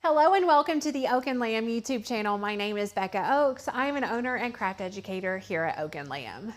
Hello and welcome to the Oak and Lamb YouTube channel. My name is Becca Oaks. I am an owner and craft educator here at Oak and Lamb.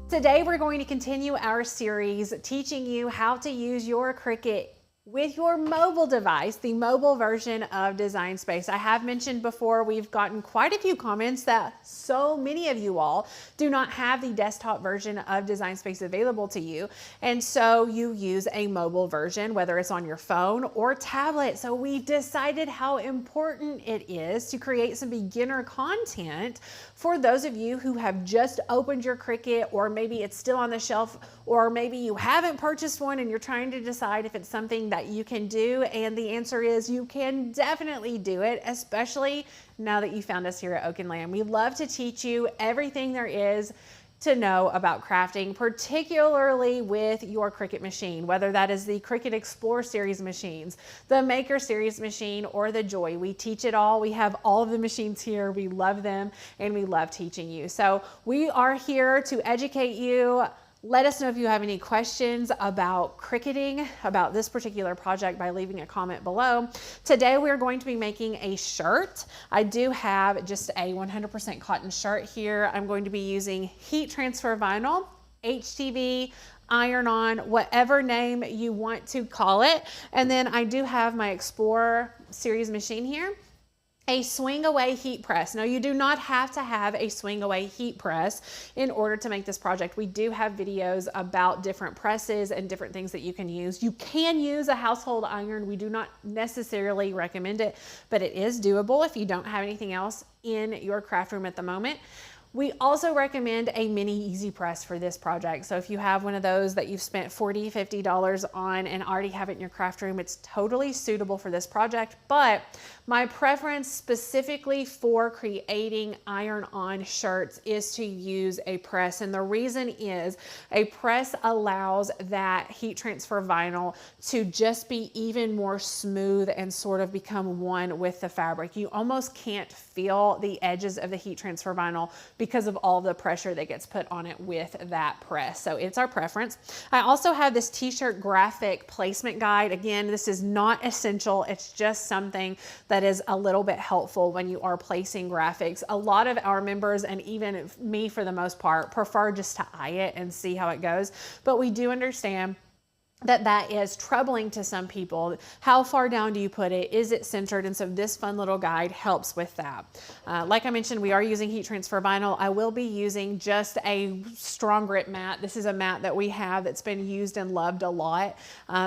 Today we're going to continue our series teaching you how to use your Cricut with your mobile device, the mobile version of Design Space. I have mentioned before, we've gotten quite a few comments that so many of you all do not have the desktop version of Design Space available to you. And so you use a mobile version, whether it's on your phone or tablet. So we've decided how important it is to create some beginner content for those of you who have just opened your Cricut, or maybe it's still on the shelf, or maybe you haven't purchased one and you're trying to decide if it's something that you can do. And the answer is you can definitely do it, especially now that you found us here at Oak and Lamb. We love to teach you everything there is to know about crafting, particularly with your Cricut machine, whether that is the Cricut Explore series machines, the Maker series machine, or the Joy. We teach it all. We have all of the machines here. We love them and we love teaching you. So we are here to educate you. Let us know if you have any questions about Cricuting, about this particular project, by leaving a comment below. Today we're going to be making a shirt. I do have just a 100% cotton shirt here. I'm going to be using heat transfer vinyl, HTV, iron-on, whatever name you want to call it. And then I do have my Explorer series machine here. A swing away heat press. Now, you do not have to have a swing away heat press in order to make this project. We do have videos about different presses and different things that you can use. You can use a household iron. We do not necessarily recommend it, but it is doable if you don't have anything else in your craft room at the moment. We also recommend a mini easy press for this project. So if you have one of those that you've spent $40, $50 on and already have it in your craft room, it's totally suitable for this project. But my preference specifically for creating iron-on shirts is to use a press. And the reason is a press allows that heat transfer vinyl to just be even more smooth and sort of become one with the fabric. You almost can't feel the edges of the heat transfer vinyl because of all the pressure that gets put on it with that press. So it's our preference. I also have this t-shirt graphic placement guide. Again, this is not essential. It's just something that is a little bit helpful when you are placing graphics. A lot of our members, and even me for the most part, prefer just to eye it and see how it goes. But we do understand that that is troubling to some people. How far down do you put it? Is it centered? And so this fun little guide helps with that. Like I mentioned, we are using heat transfer vinyl. I will be using just a strong grip mat. This is a mat that we have that's been used and loved a lot.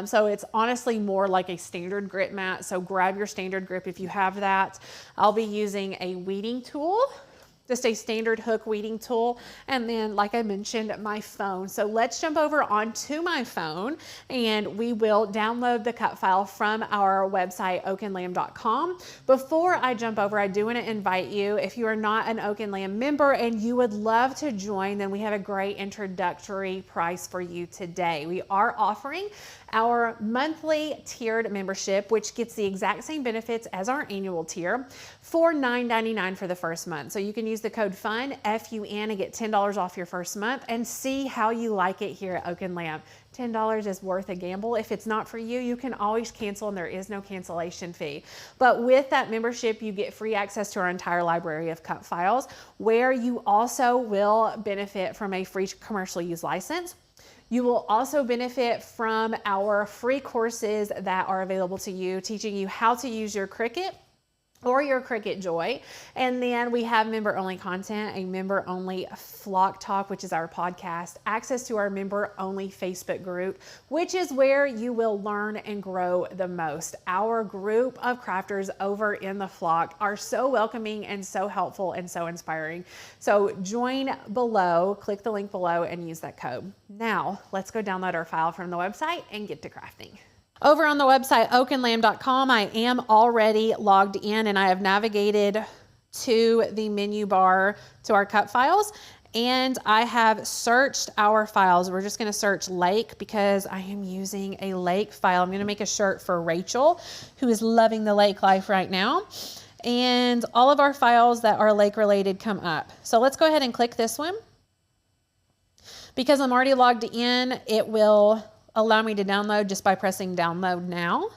So it's honestly more like a standard grip mat. So grab your standard grip if you have that. I'll be using a weeding tool, just a standard hook weeding tool, and then, like I mentioned, my phone. So let's jump over onto my phone and we will download the cut file from our website, oakandlamb.com. Before I jump over, I do want to invite you, if you are not an Oak and Lamb member and you would love to join, then we have a great introductory price for you today. We are offering our monthly tiered membership, which gets the exact same benefits as our annual tier, for $9.99 for the first month. So you can use the code FUN, F-U-N, and get $10 off your first month and see how you like it here at Oak and Lamb. $10 is worth a gamble. If it's not for you, you can always cancel and there is no cancellation fee. But with that membership, you get free access to our entire library of cut files, where you also will benefit from a free commercial use license. You will also benefit from our free courses that are available to you, teaching you how to use your Cricut or your Cricut Joy. And then we have member-only content, a member-only Flock Talk, which is our podcast, access to our member-only Facebook group, which is where you will learn and grow the most. Our group of crafters over in the Flock are so welcoming and so helpful and so inspiring. So join below, click the link below and use that code. Now, let's go download our file from the website and get to crafting. Over on the website, oakandlamb.com, I am already logged in and I have navigated to the menu bar to our cut files, and I have searched our files. We're just gonna search lake because I am using a lake file. I'm gonna make a shirt for Rachel, who is loving the lake life right now. And all of our files that are lake related come up. So let's go ahead and click this one. Because I'm already logged in, it will allow me to download just by pressing download now.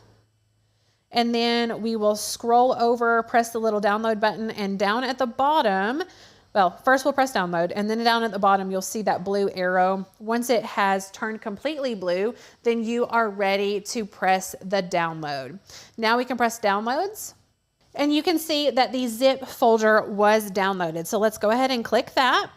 And then we will scroll over, press the little download button, and down at the bottom, well, first we'll press download, and then down at the bottom, you'll see that blue arrow. Once it has turned completely blue, then you are ready to press the download. Now we can press downloads, and you can see that the zip folder was downloaded. So let's go ahead and click that.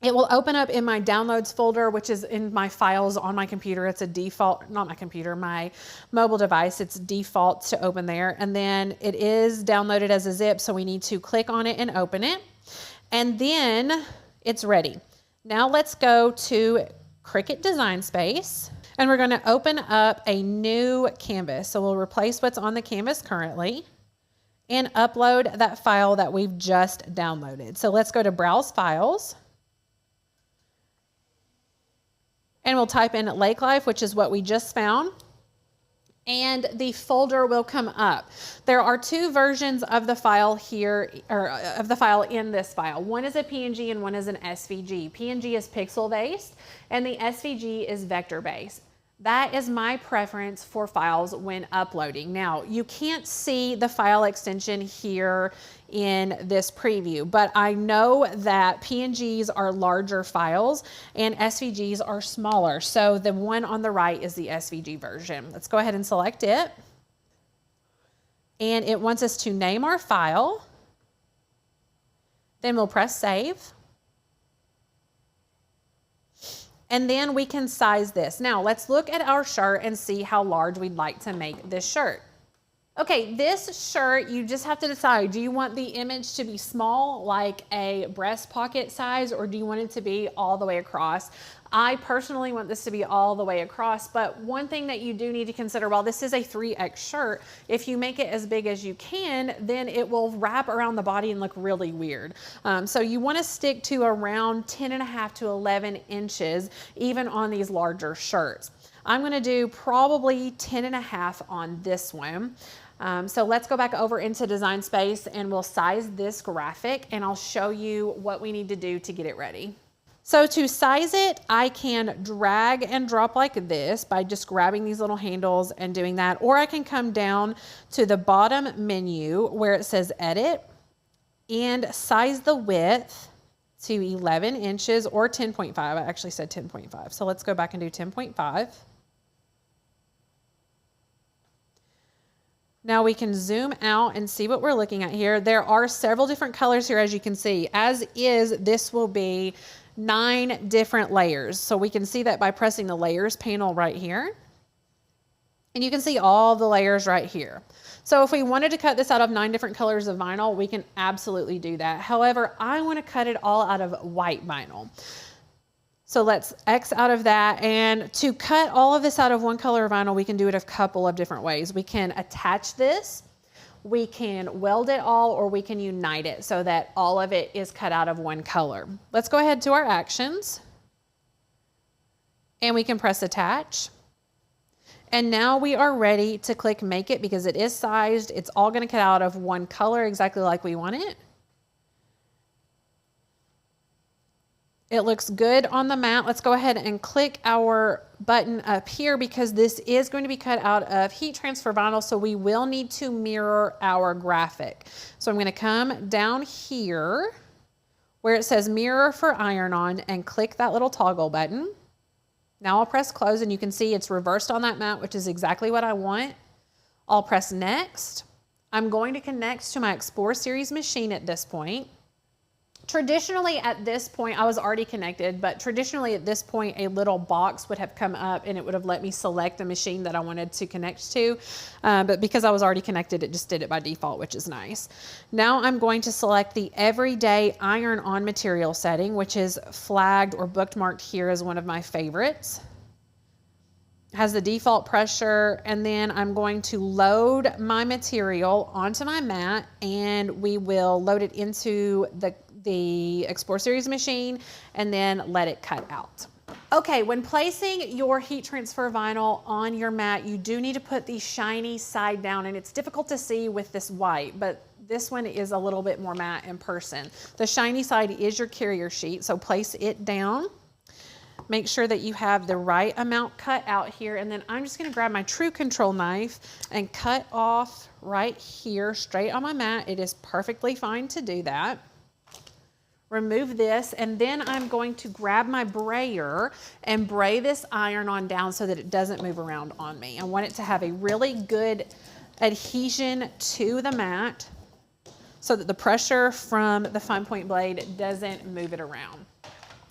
It will open up in my downloads folder, which is in my files on my computer. It's a default, not my computer, my mobile device. It's default to open there. And then it is downloaded as a zip, so we need to click on it and open it. And then it's ready. Now let's go to Cricut Design Space, and we're going to open up a new canvas. So we'll replace what's on the canvas currently and upload that file that we've just downloaded. So let's go to Browse Files. And we'll type in Lake Life, which is what we just found. And the folder will come up. There are two versions of the file here, or of the file in this file. One is a PNG and one is an SVG. PNG is pixel based and the SVG is vector based. That is my preference for files when uploading. Now, you can't see the file extension here in this preview, but I know that PNGs are larger files and SVGs are smaller. So the one on the right is the SVG version. Let's go ahead and select it. And it wants us to name our file. Then we'll press save. And then we can size this. Now let's look at our shirt and see how large we'd like to make this shirt. Okay, this shirt, you just have to decide, do you want the image to be small, like a breast pocket size, or do you want it to be all the way across? I personally want this to be all the way across, but one thing that you do need to consider, while this is a 3X shirt, if you make it as big as you can, then it will wrap around the body and look really weird. So you want to stick to around 10.5 to 11 inches, even on these larger shirts. I'm going to do probably 10.5 on this one. So let's go back over into Design Space and we'll size this graphic and I'll show you what we need to do to get it ready. So to size it, I can drag and drop like this by just grabbing these little handles and doing that, or I can come down to the bottom menu where it says Edit and size the width to 11 inches or 10.5. I actually said 10.5. So let's go back and do 10.5. Now we can zoom out and see what we're looking at here. There are several different colors here, as you can see. As is, this will be 9 different layers. So we can see that by pressing the layers panel right here. And you can see all the layers right here. So if we wanted to cut this out of 9 different colors of vinyl, we can absolutely do that. However, I want to cut it all out of white vinyl. So let's X out of that, and to cut all of this out of one color of vinyl, we can do it a couple of different ways. We can attach this, we can weld it all, or we can unite it so that all of it is cut out of one color. Let's go ahead to our actions, and we can press attach. And now we are ready to click make it because it is sized. It's all going to cut out of one color exactly like we want it. It looks good on the mat. Let's go ahead and click our button up here because this is going to be cut out of heat transfer vinyl, so we will need to mirror our graphic. So I'm going to come down here where it says mirror for iron on and click that little toggle button. Now I'll press close and you can see it's reversed on that mat, which is exactly what I want. I'll press next. I'm going to connect to my Explore Series machine at this point. Traditionally at this point, I was already connected, but traditionally at this point, a little box would have come up and it would have let me select the machine that I wanted to connect to. But because I was already connected, it just did it by default, which is nice. Now I'm going to select the everyday iron on material setting, which is flagged or bookmarked here as one of my favorites. Has the default pressure, and then I'm going to load my material onto my mat and we will load it into the Explore Series machine and then let it cut out. Okay, when placing your heat transfer vinyl on your mat, you do need to put the shiny side down, and it's difficult to see with this white, but this one is a little bit more matte in person. The shiny side is your carrier sheet, so place it down. Make sure that you have the right amount cut out here. And then I'm just gonna grab my True Control knife and cut off right here, straight on my mat. It is perfectly fine to do that. Remove this, and then I'm going to grab my brayer and bray this iron on down so that it doesn't move around on me. I want it to have a really good adhesion to the mat so that the pressure from the fine point blade doesn't move it around.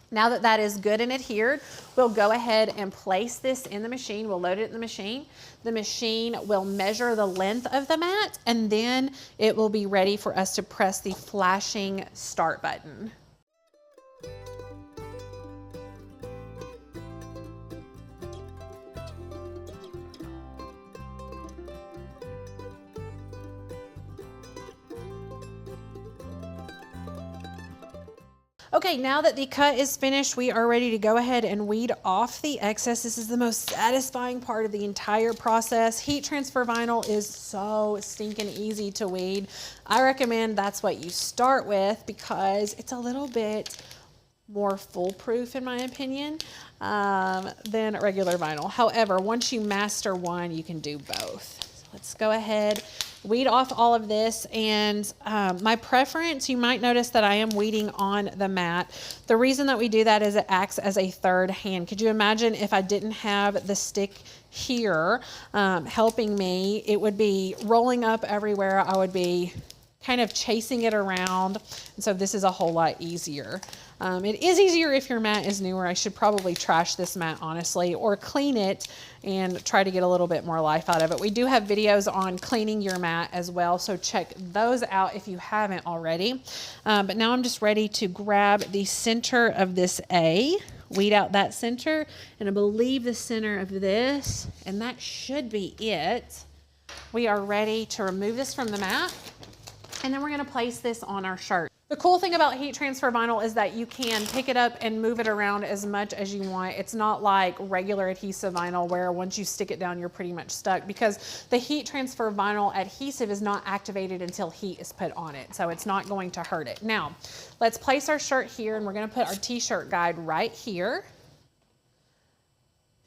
Now that that is good and adhered, we'll go ahead and place this in the machine. We'll load it in the machine. The machine will measure the length of the mat, and then it will be ready for us to press the flashing start button. Okay, now that the cut is finished, we are ready to go ahead and weed off the excess. This is the most satisfying part of the entire process. Heat transfer vinyl is so stinking easy to weed. I recommend that's what you start with because it's a little bit more foolproof, in my opinion, than regular vinyl. However, once you master one, you can do both. So let's go ahead, weed off all of this. And my preference, you might notice that I am weeding on the mat. The reason that we do that is it acts as a third hand. Could you imagine if I didn't have the stick here helping me? It would be rolling up everywhere. I would be kind of chasing it around. And so this is a whole lot easier. It is easier if your mat is newer. I should probably trash this mat, honestly, or clean it and try to get a little bit more life out of it. We do have videos on cleaning your mat as well, so check those out if you haven't already. But now I'm just ready to grab the center of this A, weed out that center, and I believe the center of this, and that should be it. We are ready to remove this from the mat, and then we're gonna place this on our shirt. The cool thing about heat transfer vinyl is that you can pick it up and move it around as much as you want. It's not like regular adhesive vinyl where once you stick it down, you're pretty much stuck, because the heat transfer vinyl adhesive is not activated until heat is put on it. So it's not going to hurt it. Now, let's place our shirt here, and we're gonna put our t-shirt guide right here.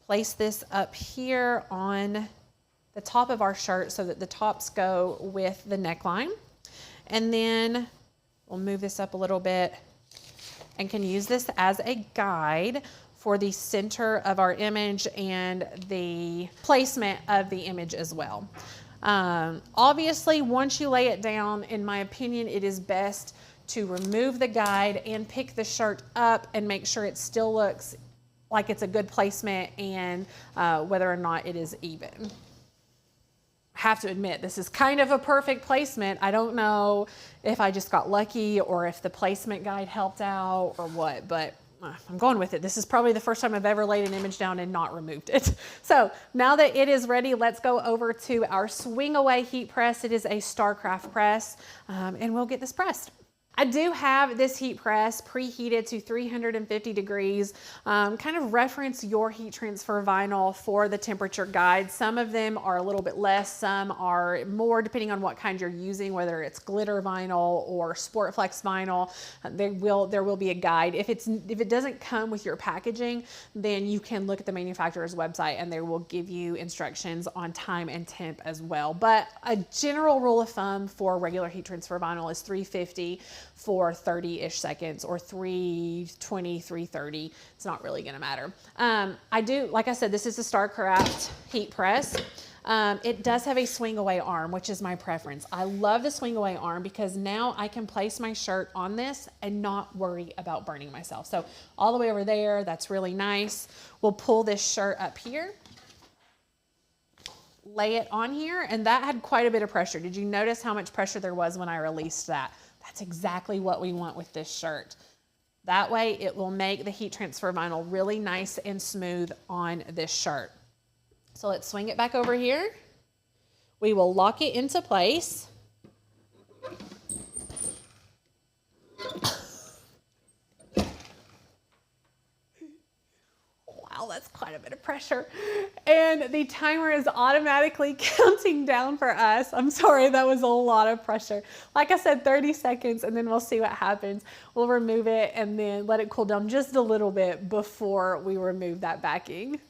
Place this up here on the top of our shirt so that the tops go with the neckline. And then we'll move this up a little bit and can use this as a guide for the center of our image and the placement of the image as well. Obviously, once you lay it down, in my opinion, it is best to remove the guide and pick the shirt up and make sure it still looks like it's a good placement and whether or not it is even. Have to admit, this is kind of a perfect placement. I don't know if I just got lucky or if the placement guide helped out or what, but I'm going with it. This is probably the first time I've ever laid an image down and not removed it. So now that it is ready, let's go over to our swing away heat press. It is a Starcraft press, and we'll get this pressed. I do have this heat press preheated to 350 degrees. Kind of reference your heat transfer vinyl for the temperature guide. Some of them are a little bit less, some are more, depending on what kind you're using, whether it's glitter vinyl or Sportflex vinyl. There will be a guide. If it doesn't come with your packaging, then you can look at the manufacturer's website and they will give you instructions on time and temp as well. But a general rule of thumb for regular heat transfer vinyl is 350 for 30-ish seconds, or 320, 330. It's not really gonna matter. Like I said, this is a Starcraft heat press. It does have a swing away arm, which is my preference. I love the swing away arm because now I can place my shirt on this and not worry about burning myself. So all the way over there, that's really nice. We'll pull this shirt up here, lay it on here, and that had quite a bit of pressure. Did you notice how much pressure there was when I released that? That's exactly what we want with this shirt. That way it will make the heat transfer vinyl really nice and smooth on this shirt. So let's swing it back over here. We will lock it into place. wow, that's quite a bit of pressure. And the timer is automatically counting down for us. I'm sorry, that was a lot of pressure. Like I said, 30 seconds, and then we'll see what happens. We'll remove it and then let it cool down just a little bit before we remove that backing.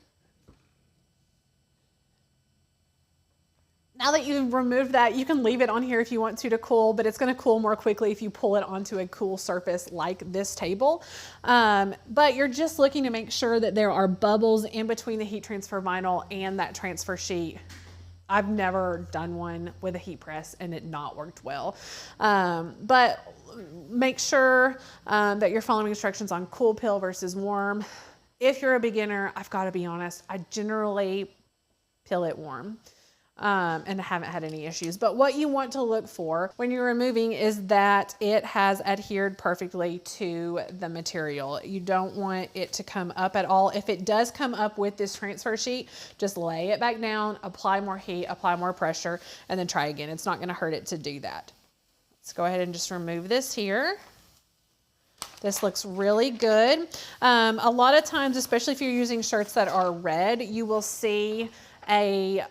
Now that you've removed that, you can leave it on here if you want to cool, but it's going to cool more quickly if you pull it onto a cool surface like this table. But you're just looking to make sure that there are bubbles in between the heat transfer vinyl and that transfer sheet. I've never done one with a heat press and it not worked well. But make sure that you're following instructions on cool pill versus warm. If you're a beginner, I've got to be honest, I generally pill it warm. And I haven't had any issues. But what you want to look for when you're removing is that it has adhered perfectly to the material. You don't want it to come up at all. If it does come up with this transfer sheet, just lay it back down, apply more heat, apply more pressure, and then try again. It's not going to hurt it to do that. Let's go ahead and just remove this here. This looks really good. A lot of times, especially if you're using shirts that are red, you will see a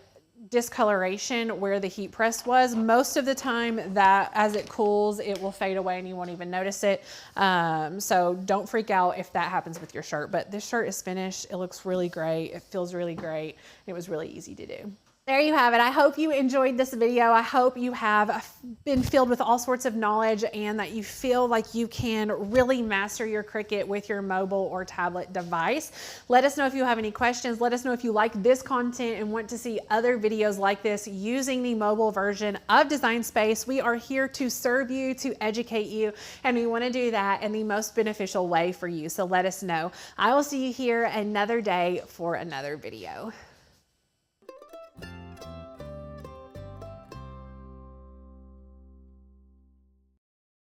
discoloration where the heat press was. Most of the time that as it cools, it will fade away and you won't even notice it. So don't freak out if that happens with your shirt, but this shirt is finished. It looks really great. It feels really great. It was really easy to do. There you have it. I hope you enjoyed this video. I hope you have been filled with all sorts of knowledge and that you feel like you can really master your Cricut with your mobile or tablet device. Let us know if you have any questions. Let us know if you like this content and want to see other videos like this using the mobile version of Design Space. We are here to serve you, to educate you, and we want to do that in the most beneficial way for you. So let us know. I will see you here another day for another video.